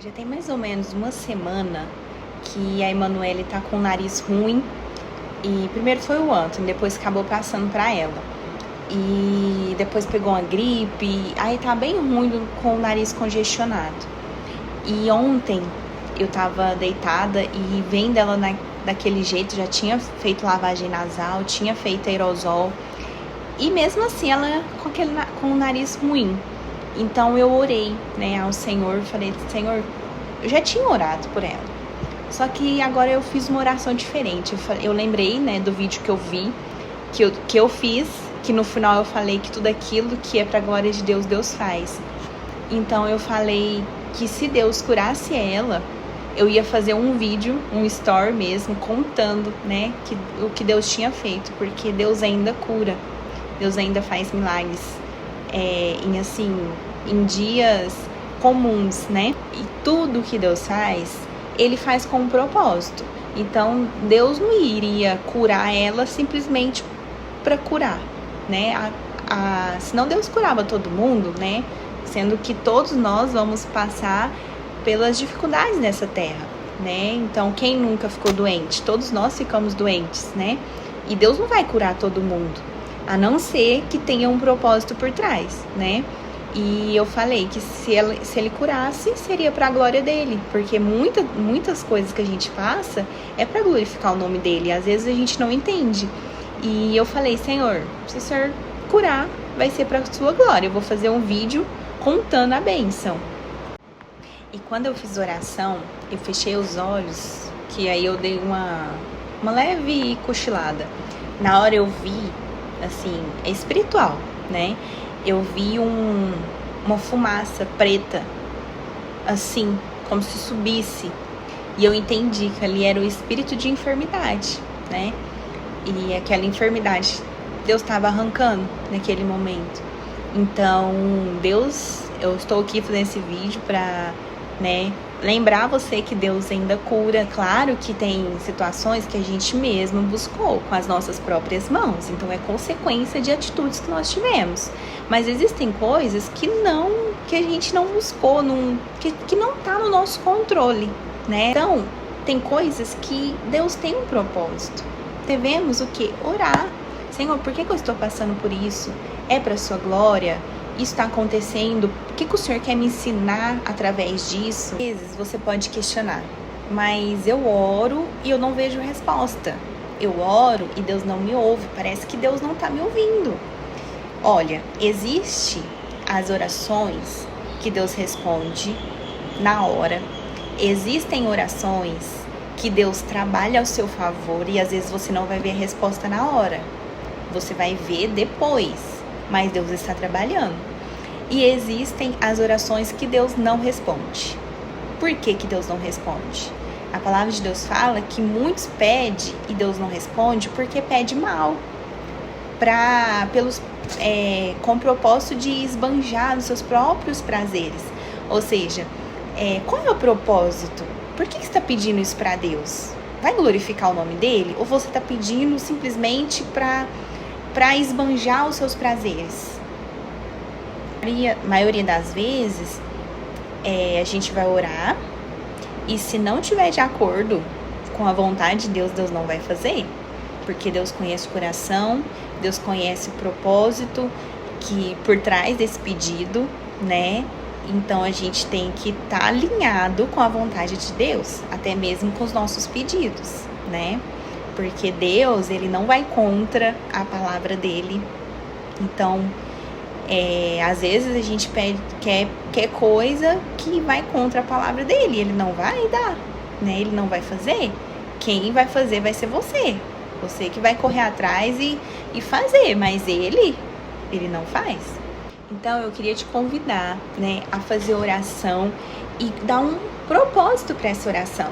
Já tem mais ou menos uma semana que a Emanuele tá com o nariz ruim. E primeiro foi o Anthony, depois acabou passando pra ela. E depois pegou uma gripe, aí tá bem ruim com o nariz congestionado. E ontem eu tava deitada e vendo ela daquele jeito, já tinha feito lavagem nasal, tinha feito aerosol. E mesmo assim ela com o nariz ruim. Então eu orei, né, ao Senhor, falei, Senhor, eu já tinha orado por ela. Só que agora eu fiz uma oração diferente. Eu lembrei, né, do vídeo que eu vi, que eu fiz, que no final eu falei que tudo aquilo que é pra glória de Deus, Deus faz. Então eu falei que se Deus curasse ela, eu ia fazer um vídeo, um story mesmo, contando, né, o que Deus tinha feito, porque Deus ainda cura, Deus ainda faz milagres, em dias comuns, né? E tudo que Deus faz, Ele faz com um propósito. Então, Deus não iria curar ela simplesmente para curar, né? Senão Deus curava todo mundo, né? Sendo que todos nós vamos passar pelas dificuldades nessa terra, né? Então, quem nunca ficou doente? Todos nós ficamos doentes, né? E Deus não vai curar todo mundo, a não ser que tenha um propósito por trás, né? E eu falei que se ele curasse, seria para a glória dele, porque muitas coisas que a gente passa é para glorificar o nome dele, e às vezes a gente não entende. E eu falei, Senhor, se o Senhor curar, vai ser para a sua glória, eu vou fazer um vídeo contando a bênção. E quando eu fiz oração, eu fechei os olhos, que aí eu dei uma leve cochilada. Na hora eu vi, assim, é espiritual, né? Eu vi uma fumaça preta, assim, como se subisse. E eu entendi que ali era o espírito de enfermidade, né? E aquela enfermidade, Deus estava arrancando naquele momento. Então, Deus, eu estou aqui fazendo esse vídeo para, né, lembrar você que Deus ainda cura. Claro que tem situações que a gente mesmo buscou com as nossas próprias mãos. Então, é consequência de atitudes que nós tivemos. Mas existem coisas que a gente não buscou, que não tá no nosso controle, né? Então, tem coisas que Deus tem um propósito. Devemos o quê? Orar. Senhor, por que eu estou passando por isso? É para sua glória? Isso está acontecendo? O que o Senhor quer me ensinar através disso? Às vezes você pode questionar, mas eu oro e eu não vejo resposta. Eu oro e Deus não me ouve. Parece que Deus não está me ouvindo. Olha, existe as orações que Deus responde na hora. Existem orações que Deus trabalha ao seu favor e às vezes você não vai ver a resposta na hora. Você vai ver depois, mas Deus está trabalhando. E existem as orações que Deus não responde. Por que Deus não responde? A palavra de Deus fala que muitos pedem e Deus não responde porque pede mal. Com o propósito de esbanjar os seus próprios prazeres. Ou seja, qual é o propósito? Por que você está pedindo isso para Deus? Vai glorificar o nome dele? Ou você está pedindo simplesmente para esbanjar os seus prazeres? A maioria das vezes, a gente vai orar e se não tiver de acordo com a vontade de Deus, Deus não vai fazer. Porque Deus conhece o coração, Deus conhece o propósito que por trás desse pedido, né? Então a gente tem que estar alinhado com a vontade de Deus, até mesmo com os nossos pedidos, né? Porque Deus, Ele não vai contra a palavra dele. Então, às vezes a gente quer coisa que vai contra a palavra dele, Ele não vai dar, né? Ele não vai fazer. Quem vai fazer vai ser você. Você que vai correr atrás e fazer, mas ele não faz. Então eu queria te convidar, né, a fazer oração e dar um propósito para essa oração.